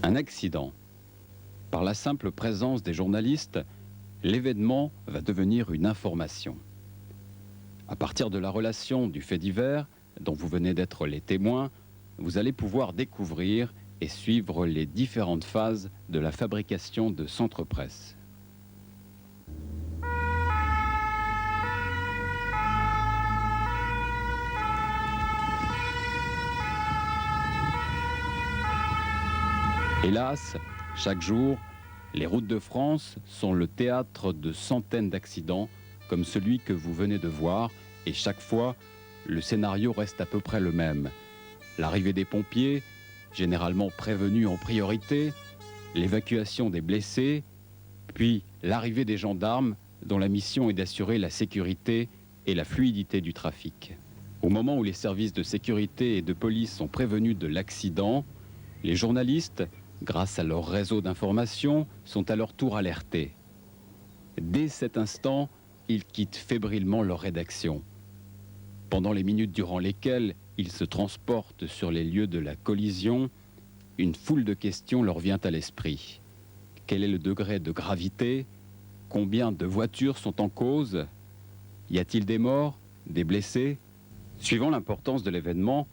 Un accident. Par la simple présence des journalistes, l'événement va devenir une information. À partir de la relation du fait divers, dont vous venez d'être les témoins, vous allez pouvoir découvrir et suivre les différentes phases de la fabrication de Centre Presse. Hélas, chaque jour, les routes de France sont le théâtre de centaines d'accidents comme celui que vous venez de voir, et chaque fois, le scénario reste à peu près le même. L'arrivée des pompiers, généralement prévenus en priorité, l'évacuation des blessés, puis l'arrivée des gendarmes dont la mission est d'assurer la sécurité et la fluidité du trafic. Au moment où les services de sécurité et de police sont prévenus de l'accident, les journalistes, grâce à leur réseau d'information, sont à leur tour alertés. Dès cet instant, ils quittent fébrilement leur rédaction. Pendant les minutes durant lesquelles ils se transportent sur les lieux de la collision, une foule de questions leur vient à l'esprit. Quel est le degré de gravité? Combien de voitures sont en cause? Y a-t-il des morts? Des blessés? Suivant l'importance de l'événement,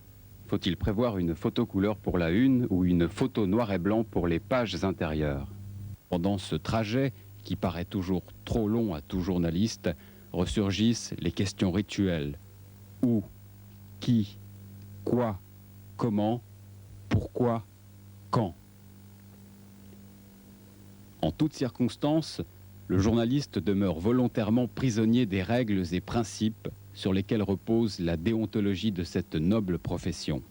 faut-il prévoir une photo couleur pour la une ou une photo noir et blanc pour les pages intérieures? Pendant ce trajet, qui paraît toujours trop long à tout journaliste, ressurgissent les questions rituelles. Où? Qui? Quoi? Comment? Pourquoi? Quand? En toutes circonstances, le journaliste demeure volontairement prisonnier des règles et principes sur lesquels repose la déontologie de cette noble profession.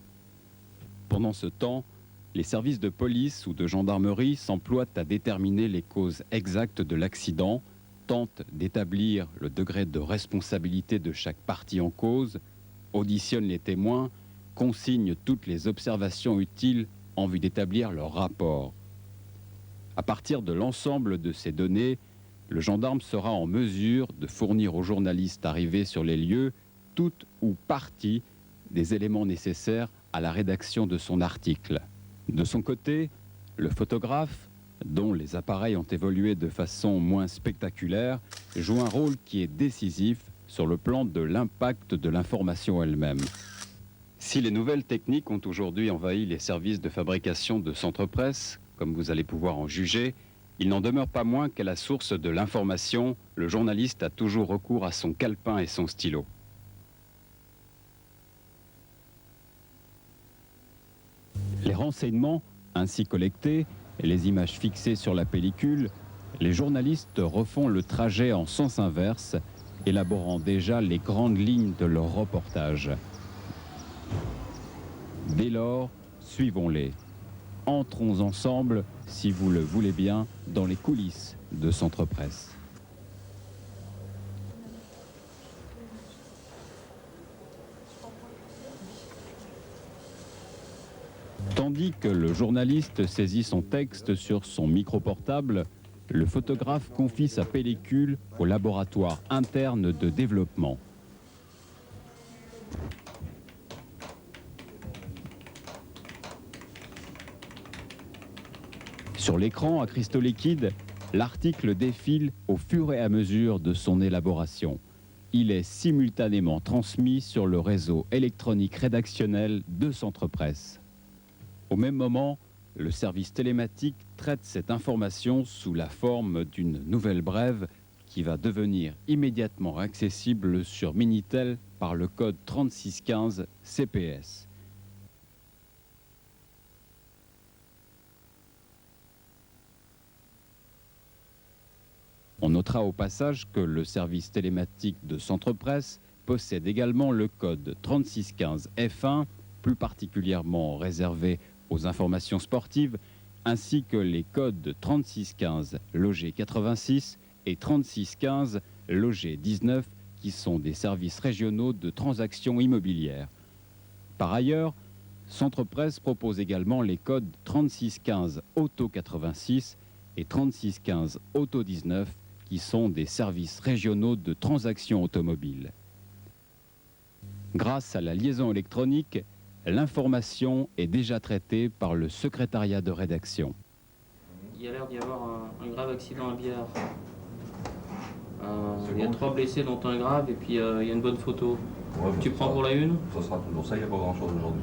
Pendant ce temps, les services de police ou de gendarmerie s'emploient à déterminer les causes exactes de l'accident, tentent d'établir le degré de responsabilité de chaque partie en cause, auditionnent les témoins, consignent toutes les observations utiles en vue d'établir leur rapport. À partir de l'ensemble de ces données, le gendarme sera en mesure de fournir aux journalistes arrivés sur les lieux toute ou partie des éléments nécessaires à la rédaction de son article. De son côté, le photographe, dont les appareils ont évolué de façon moins spectaculaire, joue un rôle qui est décisif sur le plan de l'impact de l'information elle-même. Si les nouvelles techniques ont aujourd'hui envahi les services de fabrication de Centre Presse, comme vous allez pouvoir en juger, il n'en demeure pas moins qu'à la source de l'information, le journaliste a toujours recours à son calepin et son stylo. Les renseignements ainsi collectés et les images fixées sur la pellicule, les journalistes refont le trajet en sens inverse, élaborant déjà les grandes lignes de leur reportage. Dès lors, suivons-les. Entrons ensemble, si vous le voulez bien, dans les coulisses de Centre Presse. Tandis que le journaliste saisit son texte sur son micro-portable, le photographe confie sa pellicule au laboratoire interne de développement. Sur l'écran à cristaux liquides, l'article défile au fur et à mesure de son élaboration. Il est simultanément transmis sur le réseau électronique rédactionnel de Centre Presse. Au même moment, le service télématique traite cette information sous la forme d'une nouvelle brève qui va devenir immédiatement accessible sur Minitel par le code 3615 CPS. On notera au passage que le service télématique de Centre Presse possède également le code 3615 F1, plus particulièrement réservé aux informations sportives, ainsi que les codes 3615 logé 86 et 3615 logé 19, qui sont des services régionaux de transactions immobilières. Par ailleurs, Centre Presse propose également les codes 3615 Auto 86 et 3615 Auto 19, qui sont des services régionaux de transactions automobiles. Grâce à la liaison électronique, l'information est déjà traitée par le secrétariat de rédaction. Il y a l'air d'y avoir un grave accident à Biard. Il y a 3 blessés, dont un grave, et puis il y a une bonne photo. Ouais, Tu prends pour la une? Ça sera toujours ça, il n'y a pas grand chose aujourd'hui.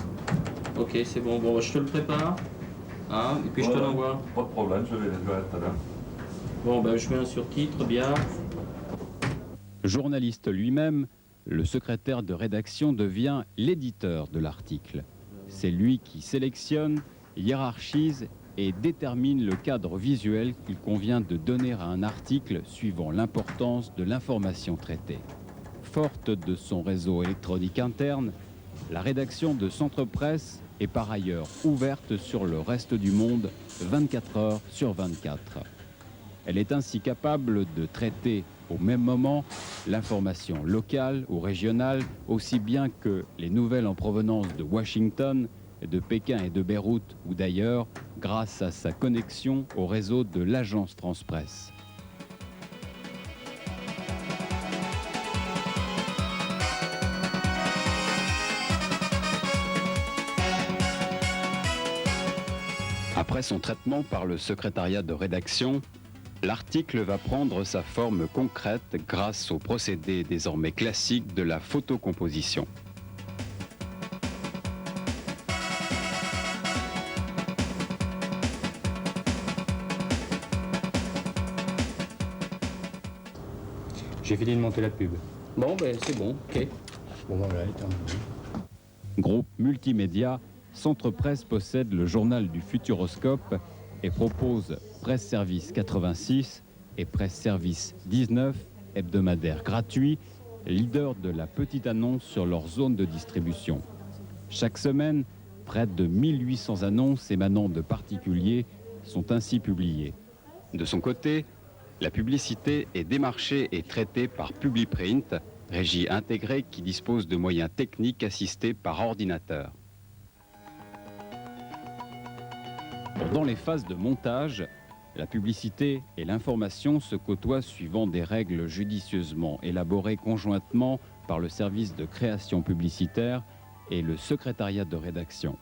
Ok, c'est bon. Bon, je te le prépare. Hein, et puis je te l'envoie. Pas de problème, je vais être là. Bon, ben je mets un surtitre, Biard. Journaliste lui-même, le secrétaire de rédaction devient l'éditeur de l'article. C'est lui qui sélectionne, hiérarchise et détermine le cadre visuel qu'il convient de donner à un article suivant l'importance de l'information traitée. Forte de son réseau électronique interne, la rédaction de Centre Presse est par ailleurs ouverte sur le reste du monde 24 heures sur 24. Elle est ainsi capable de traiter au même moment l'information locale ou régionale, aussi bien que les nouvelles en provenance de Washington, de Pékin et de Beyrouth ou d'ailleurs, grâce à sa connexion au réseau de l'agence France Presse. Après son traitement par le secrétariat de rédaction, l'article va prendre sa forme concrète grâce au procédé désormais classique de la photocomposition. J'ai fini de monter la pub. Bon, ben c'est bon, ok. Bon, voilà, elle est terminée. Groupe multimédia, Centre Presse possède le journal du Futuroscope et propose Presse Service 86 et Presse Service 19, hebdomadaires gratuits, leaders de la petite annonce sur leur zone de distribution. Chaque semaine, près de 1800 annonces émanant de particuliers sont ainsi publiées. De son côté, la publicité est démarchée et traitée par Publiprint, régie intégrée qui dispose de moyens techniques assistés par ordinateur. Dans les phases de montage, la publicité et l'information se côtoient suivant des règles judicieusement élaborées conjointement par le service de création publicitaire et le secrétariat de rédaction.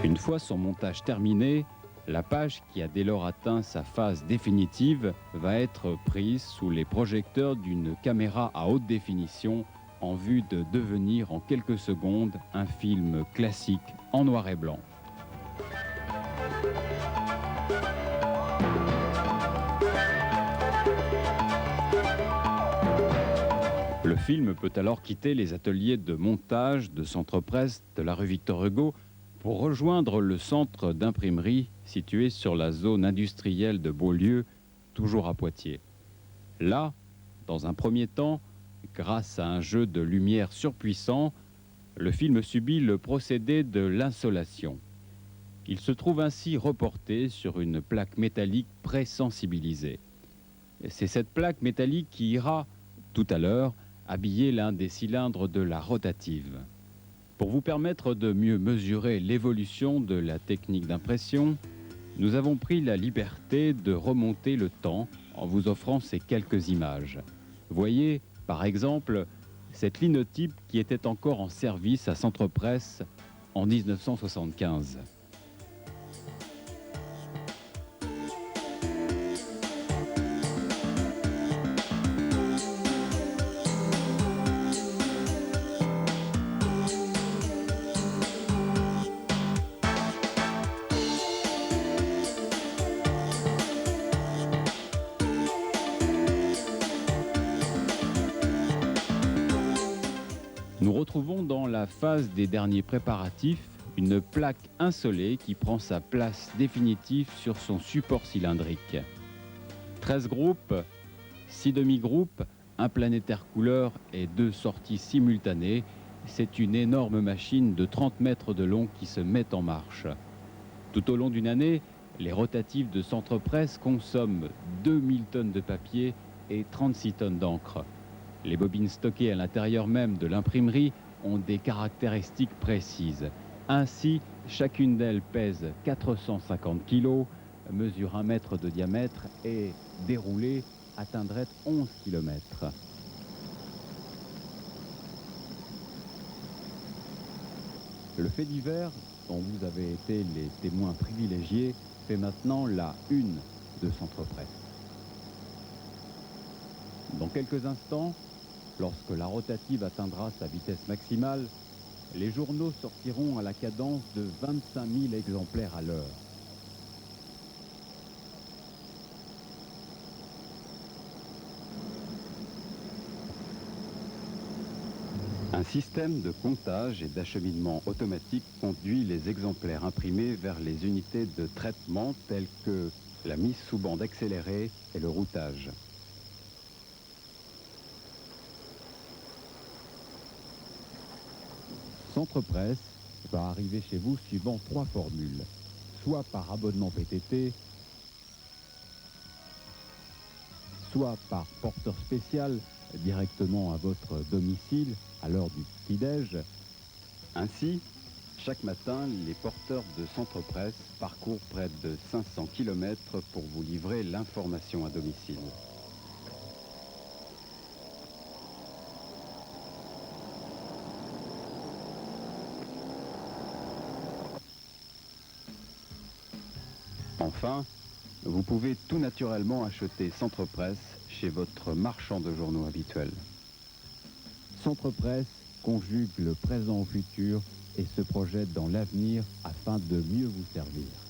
Une fois son montage terminé, la page qui a dès lors atteint sa phase définitive va être prise sous les projecteurs d'une caméra à haute définition en vue de devenir en quelques secondes un film classique en noir et blanc. Le film peut alors quitter les ateliers de montage de Centre Presse de la rue Victor Hugo pour rejoindre le centre d'imprimerie situé sur la zone industrielle de Beaulieu, toujours à Poitiers. Là, dans un premier temps, grâce à un jeu de lumière surpuissant, le film subit le procédé de l'insolation. Il se trouve ainsi reporté sur une plaque métallique présensibilisée. C'est cette plaque métallique qui ira, tout à l'heure, habiller l'un des cylindres de la rotative. Pour vous permettre de mieux mesurer l'évolution de la technique d'impression, nous avons pris la liberté de remonter le temps en vous offrant ces quelques images. Voyez, par exemple, cette linotype qui était encore en service à Centre Presse en 1975. Nous retrouvons dans la phase des derniers préparatifs une plaque insolée qui prend sa place définitive sur son support cylindrique. 13 groupes, 6 demi-groupes, un planétaire couleur et 2 sorties simultanées, c'est une énorme machine de 30 mètres de long qui se met en marche. Tout au long d'une année, les rotatives de Centre Presse consomment 2000 tonnes de papier et 36 tonnes d'encre. Les bobines stockées à l'intérieur même de l'imprimerie ont des caractéristiques précises. Ainsi, chacune d'elles pèse 450 kg, mesure 1 mètre de diamètre et, déroulée, atteindrait 11 km. Le fait divers, dont vous avez été les témoins privilégiés, fait maintenant la une de Centre-Presse. Dans quelques instants, lorsque la rotative atteindra sa vitesse maximale, les journaux sortiront à la cadence de 25 000 exemplaires à l'heure. Un système de comptage et d'acheminement automatique conduit les exemplaires imprimés vers les unités de traitement telles que la mise sous bande accélérée et le routage. Centre-Presse va arriver chez vous suivant 3 formules, soit par abonnement PTT, soit par porteur spécial directement à votre domicile à l'heure du petit-déj. Ainsi, chaque matin, les porteurs de Centre-Presse parcourent près de 500 km pour vous livrer l'information à domicile. Enfin, vous pouvez tout naturellement acheter Centre-Presse chez votre marchand de journaux habituel. Centre-Presse conjugue le présent au futur et se projette dans l'avenir afin de mieux vous servir.